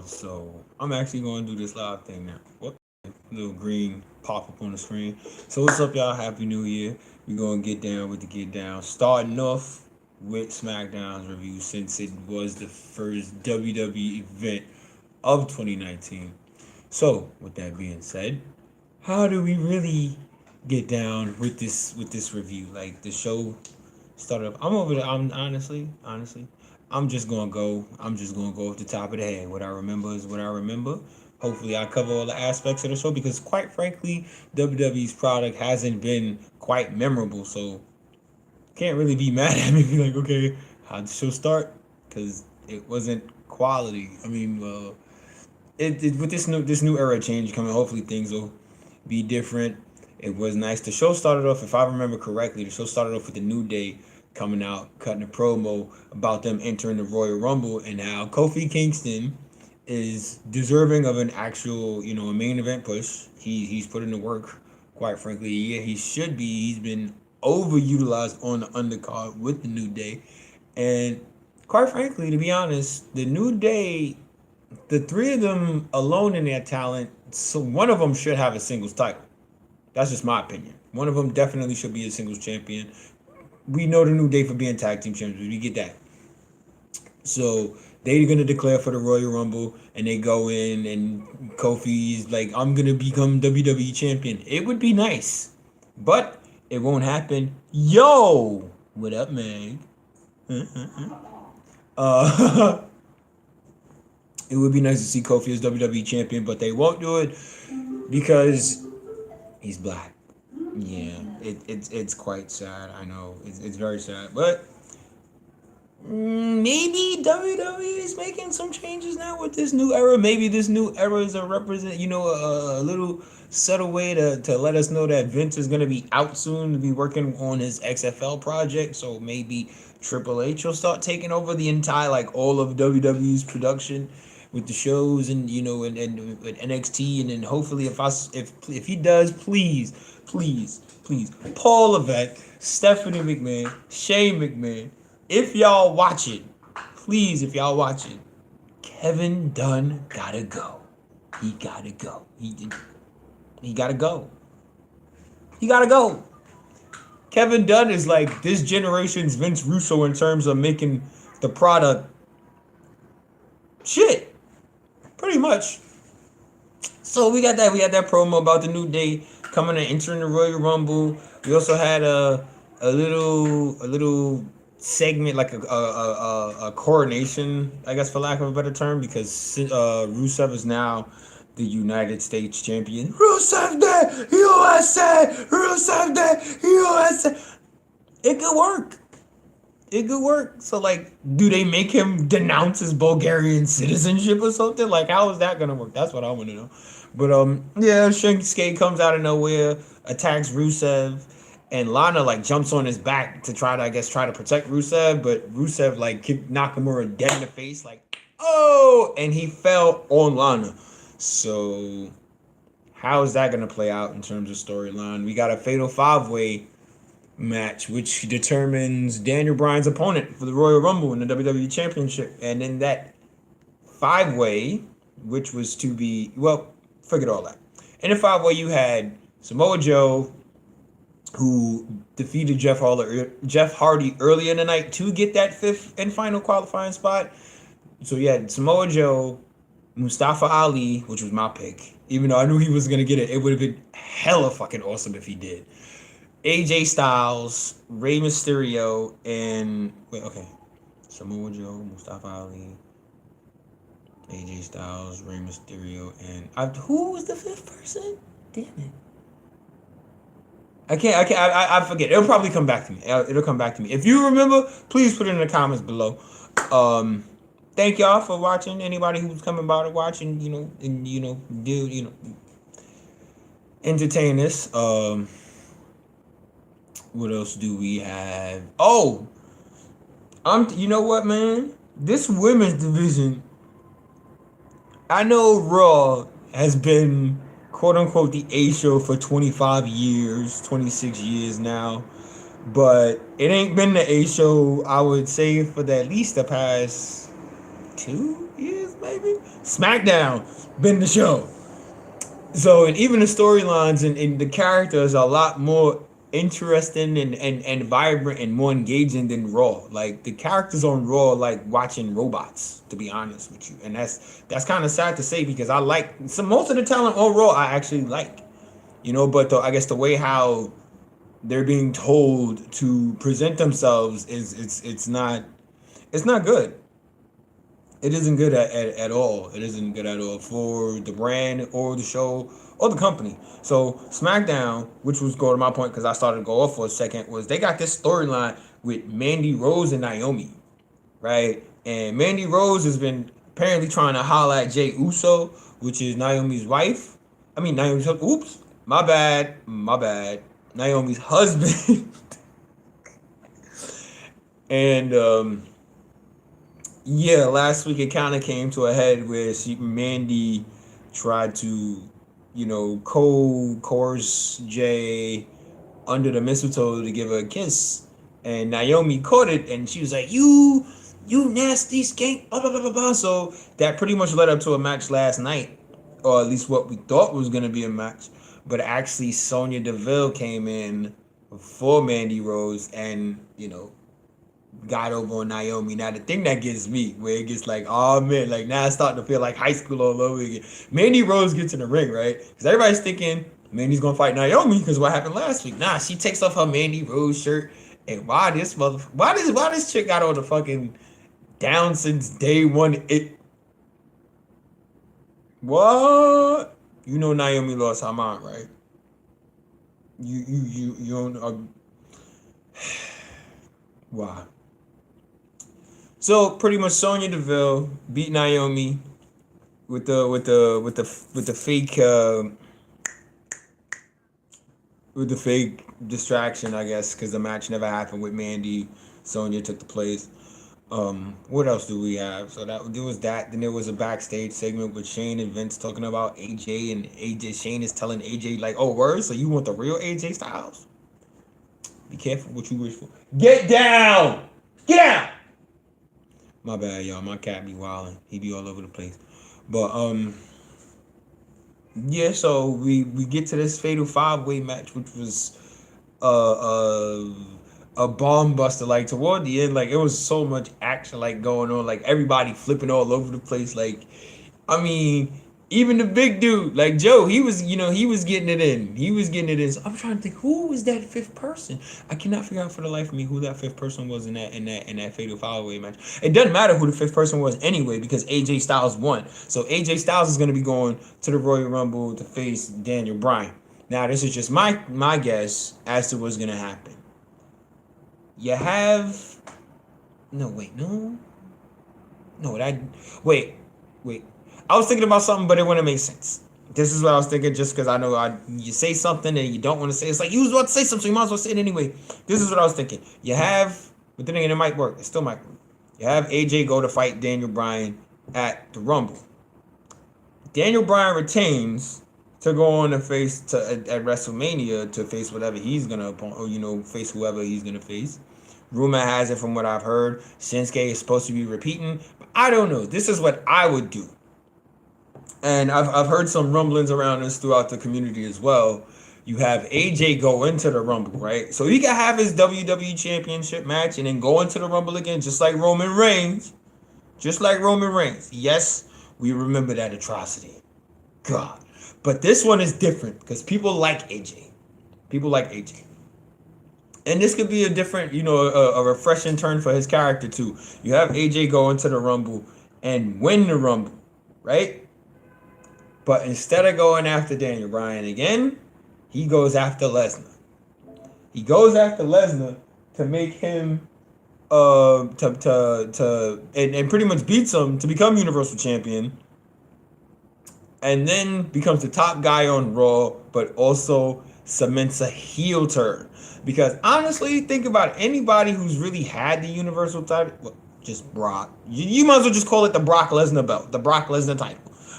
So I'm actually going to do this live thing now. What? Little green pop up on the screen. So what's up, y'all? Happy New Year. We're gonna get down with the get down. Starting off with Smackdown's review since it was the first WWE event of 2019. So with that being said, how do we really get down with this review? Like the show started off. I'm over there. I'm honestly, I'm just gonna go off the top of the head. What I remember is what I remember. Hopefully, I cover all the aspects of the show because, quite frankly, WWE's product hasn't been quite memorable. So can't really be mad at me. Be like, okay, how'd the show start? Because it wasn't quality. I mean, with this new era change coming, hopefully things will be different. It was nice. The show started off, if I remember correctly, the show started off with the New Day coming out, cutting a promo about them entering the Royal Rumble and how Kofi Kingston is deserving of an actual, a main event push. He's put in the work. Quite frankly, yeah, he should be. He's been overutilized on the undercard with the New Day, and quite frankly, to be honest, the New Day, the three of them alone in their talent, so one of them should have a singles title. That's just my opinion. One of them definitely should be a singles champion. We know the New Day for being tag team champions. We get that. So they're gonna declare for the Royal Rumble, and they go in, and Kofi's like, "I'm gonna become WWE champion." It would be nice, but it won't happen. Yo, what up, Meg? Uh, it would be nice to see Kofi as WWE champion, but they won't do it because he's black. Yeah, it's quite sad. I know it's very sad, but maybe WWE is making some changes now with this new era. Maybe this new era is a represent, a little subtle way to let us know that Vince is gonna be out soon to be working on his XFL project. So maybe Triple H will start taking over the entire, like, all of WWE's production with the shows, and with NXT, and then hopefully if he does, please, Paul Levesque, Stephanie McMahon, Shane McMahon, if y'all watch it, please, if y'all watch it, Kevin Dunn gotta go. He gotta go. He gotta go. He gotta go. Kevin Dunn is like this generation's Vince Russo in terms of making the product shit. Pretty much. So we got that. We had that promo about the New Day coming and entering the Royal Rumble. We also had a little segment, like a coronation, I guess, for lack of a better term, because Rusev is now the United States champion. Rusev Day, USA, Rusev Day, USA. It could work. It could work. So, like, do they make him denounce his Bulgarian citizenship or something? Like, how is that gonna work? That's what I want to know. But yeah, Shinsuke comes out of nowhere, attacks Rusev, and Lana, like, jumps on his back to try to, I guess, try to protect Rusev, but Rusev, like, kicked Nakamura dead in the face, like, oh, and he fell on Lana. So how is that gonna play out in terms of storyline? We got a fatal 5-way match, which determines Daniel Bryan's opponent for the Royal Rumble in the WWE Championship. And in that 5-way, which was to be, well, forget all that. In the 5-way, you had Samoa Joe, who defeated Jeff Hardy early in the night to get that 5th and final qualifying spot. So you had Samoa Joe, Mustafa Ali, which was my pick. Even though I knew he was going to get it, it would have been hella fucking awesome if he did. AJ Styles, Rey Mysterio, and Samoa Joe, Mustafa Ali, AJ Styles, Rey Mysterio, and who was the 5th person? Damn it! I forget. It'll probably come back to me. It'll come back to me. If you remember, please put it in the comments below. Thank y'all for watching. Anybody who's coming by to watch and entertain this. What else do we have? Oh, you know what, man? This women's division, I know Raw has been quote unquote the A show for 25 years, 26 years now, but it ain't been the A show, I would say, for at least the past 2 years, maybe. Smackdown been the show. So, and even the storylines and the characters are a lot more interesting and vibrant and more engaging than Raw. Like the characters on Raw are like watching robots, to be honest with you. And that's kind of sad to say because I like some most of the talent on Raw I actually like. But I guess the way how they're being told to present themselves is it's not good. It isn't good at all. It isn't good at all for the brand or the show or the company. So SmackDown, which was going to my point because I started to go off for a second, was they got this storyline with Mandy Rose and Naomi, right? And Mandy Rose has been apparently trying to holler at Jay Uso, which is Naomi's wife. I mean Naomi's oops, my bad. Naomi's husband. And yeah, last week it kind of came to a head where Mandy tried to, coerce Jay under the mistletoe to give her a kiss, and Naomi caught it, and she was like, "You nasty skank," blah blah blah blah blah. So that pretty much led up to a match last night, or at least what we thought was gonna be a match. But actually, Sonya Deville came in for Mandy Rose, and got over on Naomi. Now the thing that gets me, where it gets like, oh man, like now it's starting to feel like high school all over again. Mandy Rose gets in the ring, right? Because everybody's thinking Mandy's gonna fight Naomi because what happened last week. Nah, she takes off her Mandy Rose shirt, and why this chick got on the fucking down since day one? What? Naomi lost her mind, right? You don't. Why? So pretty much Sonya Deville beat Naomi with the fake distraction, I guess, because the match never happened with Mandy. Sonya took the place. What else do we have? So there was that. Then there was a backstage segment with Shane and Vince talking about AJ, and AJ Shane is telling AJ like, "Oh, word. So you want the real AJ Styles? Be careful what you wish for. Get down. Get out." My bad, y'all. My cat be wilding. He be all over the place. But yeah. So we get to this fatal 5-way match, which was a bomb buster. Like toward the end, like it was so much action like going on. Like everybody flipping all over the place. Like I mean, even the big dude, like Joe, he was getting it in. He was getting it in. So I'm trying to think, who was that fifth person? I cannot figure out for the life of me who that fifth person was in that fatal 5-way match. It doesn't matter who the fifth person was anyway because AJ Styles won. So AJ Styles is going to be going to the Royal Rumble to face Daniel Bryan. Now this is just my guess as to what's going to happen. You have no wait no no that wait. I was thinking about something, but it wouldn't make sense. This is what I was thinking, just because I know you say something and you don't want to say it. It's like you was about to say something, so you might as well say it anyway. This is what I was thinking. You have, but then again, it might work. It still might work. You have AJ go to fight Daniel Bryan at the Rumble. Daniel Bryan retains to go on and face at WrestleMania to face whatever he's gonna face whoever he's gonna face. Rumor has it, from what I've heard, Shinsuke is supposed to be repeating, but I don't know. This is what I would do. And I've heard some rumblings around this throughout the community as well. You have AJ go into the Rumble, right? So he can have his WWE Championship match and then go into the Rumble again, just like Roman Reigns. Just like Roman Reigns. Yes, we remember that atrocity. God. But this one is different because people like AJ. People like AJ. And this could be a different, a refreshing turn for his character too. You have AJ go into the Rumble and win the Rumble, right? But instead of going after Daniel Bryan again, he goes after Lesnar. He goes after Lesnar to make him and pretty much beats him to become Universal Champion. And then becomes the top guy on Raw, but also cements a heel turn. Because honestly, think about it. Anybody who's really had the Universal title, well, just Brock. You might as well just call it the Brock Lesnar belt, the Brock Lesnar title.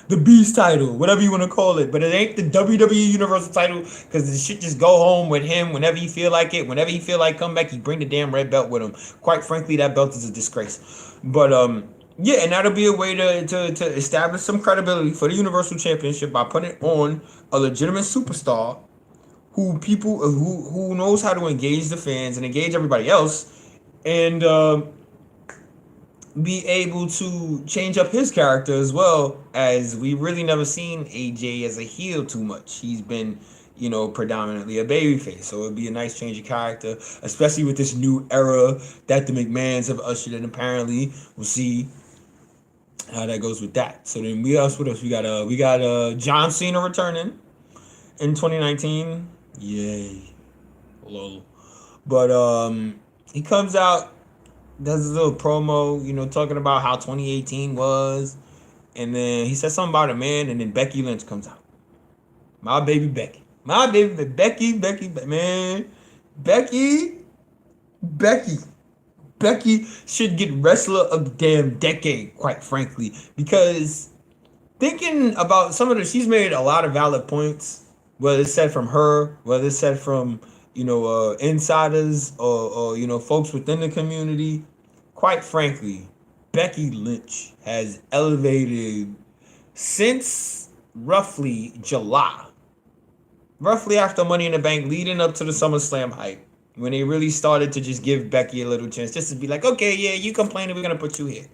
The Beast title, whatever you want to call it. But it ain't the WWE Universal title because the shit just go home with him whenever he feel like it. Whenever he feel like come back, he bring the damn red belt with him. Quite frankly, that belt is a disgrace. But Yeah, and that'll be a way to establish some credibility for the Universal Championship by putting it on a legitimate superstar who knows how to engage the fans and engage everybody else, and be able to change up his character as well, as we really never seen AJ as a heel too much. He's been, predominantly a babyface. So it'd be a nice change of character, especially with this new era that the McMahons have ushered in. Apparently, we'll see how that goes with that. So then what else we got? We got John Cena returning in 2019. Yay, lol. But he comes out, does a little promo, talking about how 2018 was, and then he says something about a man, and then Becky Lynch comes out. My baby Becky, man, Becky, Becky. Becky should get wrestler of the damn decade, quite frankly, because thinking about some of the, she's made a lot of valid points, whether it's said from her, whether it's said from insiders or folks within the community. Quite frankly, Becky Lynch has elevated since roughly July, roughly after Money in the Bank, leading up to the SummerSlam hype, when they really started to just give Becky a little chance, just to be like, okay, yeah, you complaining, we're gonna put you here,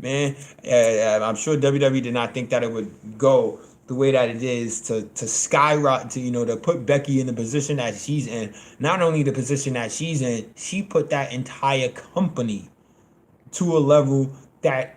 man. I'm sure WWE did not think that it would go the way that it is, to skyrocket, to put Becky in the position that she's in. Not only the position that she's in, she put that entire company to a level that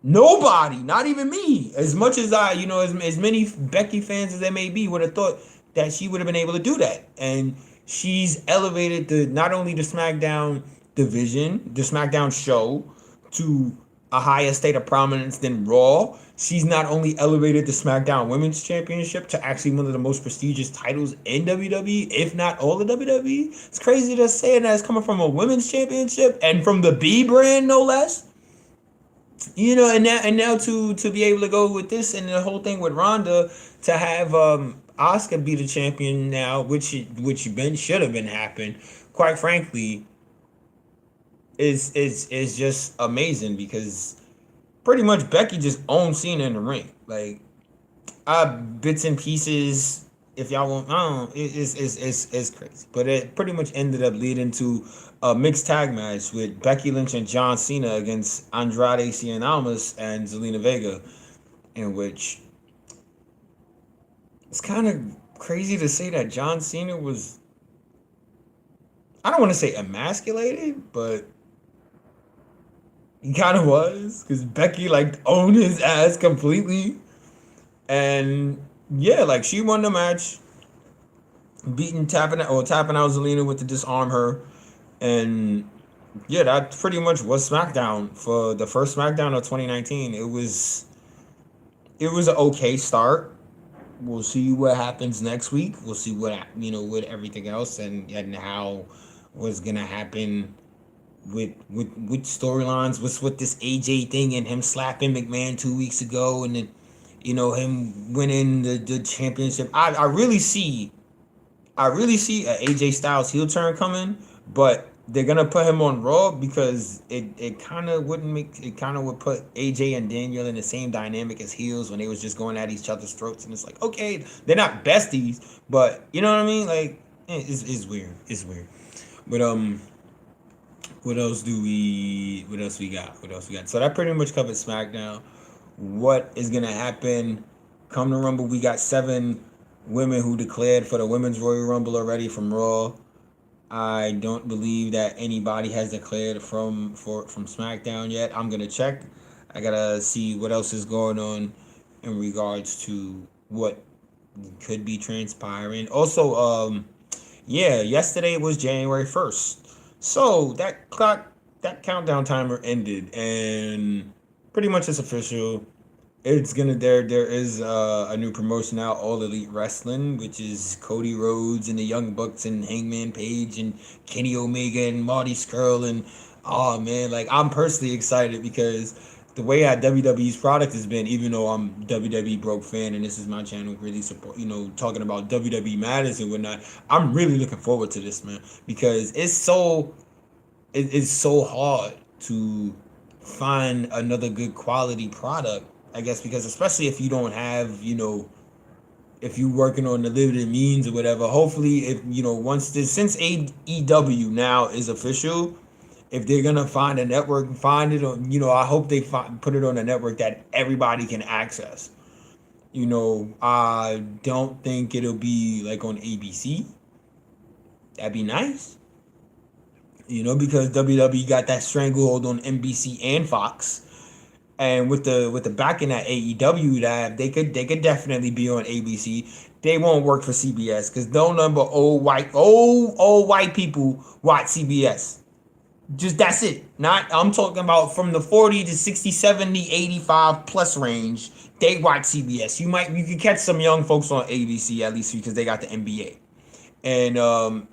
nobody, not even me, as much as as many Becky fans as there may be, would have thought that she would have been able to do that. And she's elevated not only the SmackDown division, the SmackDown show, to a higher state of prominence than Raw. She's not only elevated the SmackDown Women's Championship to actually one of the most prestigious titles in WWE, if not all of WWE. It's crazy to say that it's coming from a Women's Championship and from the B brand, no less. And now to be able to go with this and the whole thing with Ronda, to have Asuka be the champion now, which should have been happened. Quite frankly, is just amazing, because pretty much Becky just owns Cena in the ring. Like, bits and pieces. If y'all want, I don't know, it's crazy. But it pretty much ended up leading to a mixed tag match with Becky Lynch and John Cena against Andrade Cien Almas and Zelina Vega, in which it's kind of crazy to say that John Cena was, I don't want to say emasculated, but he kind of was, because Becky like owned his ass completely. And yeah, like, she won the match, tapping out Zelina with the disarm her, and yeah, that pretty much was SmackDown for the first SmackDown of 2019. It was an okay start. We'll see what happens next week. We'll see with everything else, and how what's gonna happen with storylines. What's with this AJ thing and him slapping McMahon 2 weeks ago, and then him winning the championship. I really see a AJ Styles heel turn coming, but they're gonna put him on Raw, because it kind of would put AJ and Daniel in the same dynamic as heels when they was just going at each other's throats, and it's like, okay, they're not besties, but you know what I mean? Like, it's weird. It's weird. But what else we got? So that pretty much covers SmackDown. What is gonna happen come to Rumble? We got 7 women who declared for the Women's Royal Rumble already from Raw. I don't believe that anybody has declared from SmackDown yet. I'm gonna check. I gotta see what else is going on in regards to what could be transpiring. Also, yeah, yesterday was January 1st, so that countdown timer ended, and pretty much it's official. It's gonna there is a new promotion out, All Elite Wrestling, which is Cody Rhodes and the Young Bucks and Hangman Page and Kenny Omega and Marty Scurll, and oh man, like, I'm personally excited, because the way that WWE's product has been, even though I'm WWE broke fan and this is my channel really support, talking about WWE matters and whatnot, I'm really looking forward to this, man, because it's so hard to find another good quality product. I guess because especially if you don't have, if you working on the limited means or whatever. Hopefully, if once this since AEW now is official, if they're gonna find a network, find it on. I hope they put it on a network that everybody can access. I don't think it'll be like on ABC. That'd be nice. Because WWE got that stranglehold on NBC and Fox, and with the backing at AEW, that they could definitely be on ABC. They won't work for CBS because no number old white people watch CBS. Just that's it. Not I'm talking about from the 40 to 60, 70, 85 plus range. They watch CBS. You can catch some young folks on ABC at least because they got the NBA. And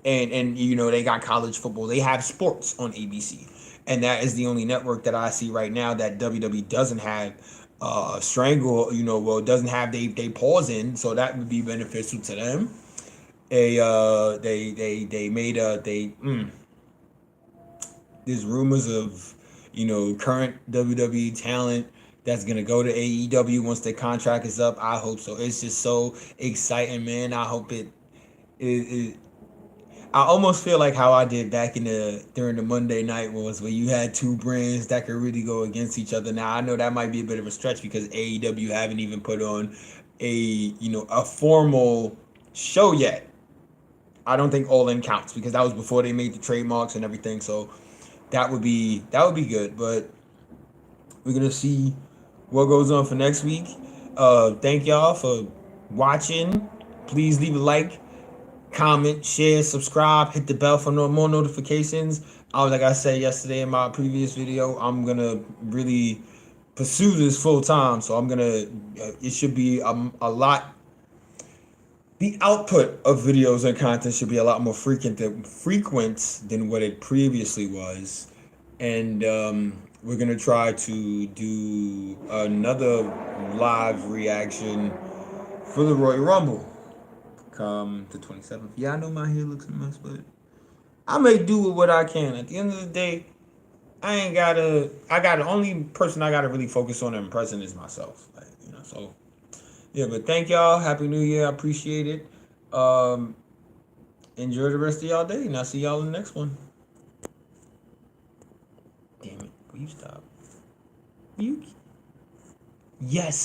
they got college football. They have sports on ABC, and that is the only network that I see right now that WWE doesn't have strangle. Well, doesn't have they pause in, so that would be beneficial to them. They made there's rumors of current WWE talent that's gonna go to AEW once their contract is up. I hope so. It's just so exciting, man. I hope it I almost feel like how I did back in the during the Monday Night Wars, where you had two brands that could really go against each other. Now I know that might be a bit of a stretch because AEW haven't even put on a formal show yet. I don't think All In counts because that was before they made the trademarks and everything. So that would be good. But we're gonna see what goes on for next week. Thank y'all for watching. Please leave a like, comment, share, subscribe, hit the bell for more notifications. Like I said yesterday in my previous video, I'm gonna really pursue this full time. So I'm gonna. It should be a lot. The output of videos and content should be a lot more frequent than what it previously was, and we're gonna try to do another live reaction for the Royal Rumble come the 27th. Yeah, I know my hair looks a mess, but I may do with what I can. At the end of the day, the only person I gotta really focus on and present is myself. So yeah, but thank y'all. Happy New Year. I appreciate it. Um, Enjoy the rest of y'all day, and I'll see y'all in the next one. Damn it. Will you stop? You Yes.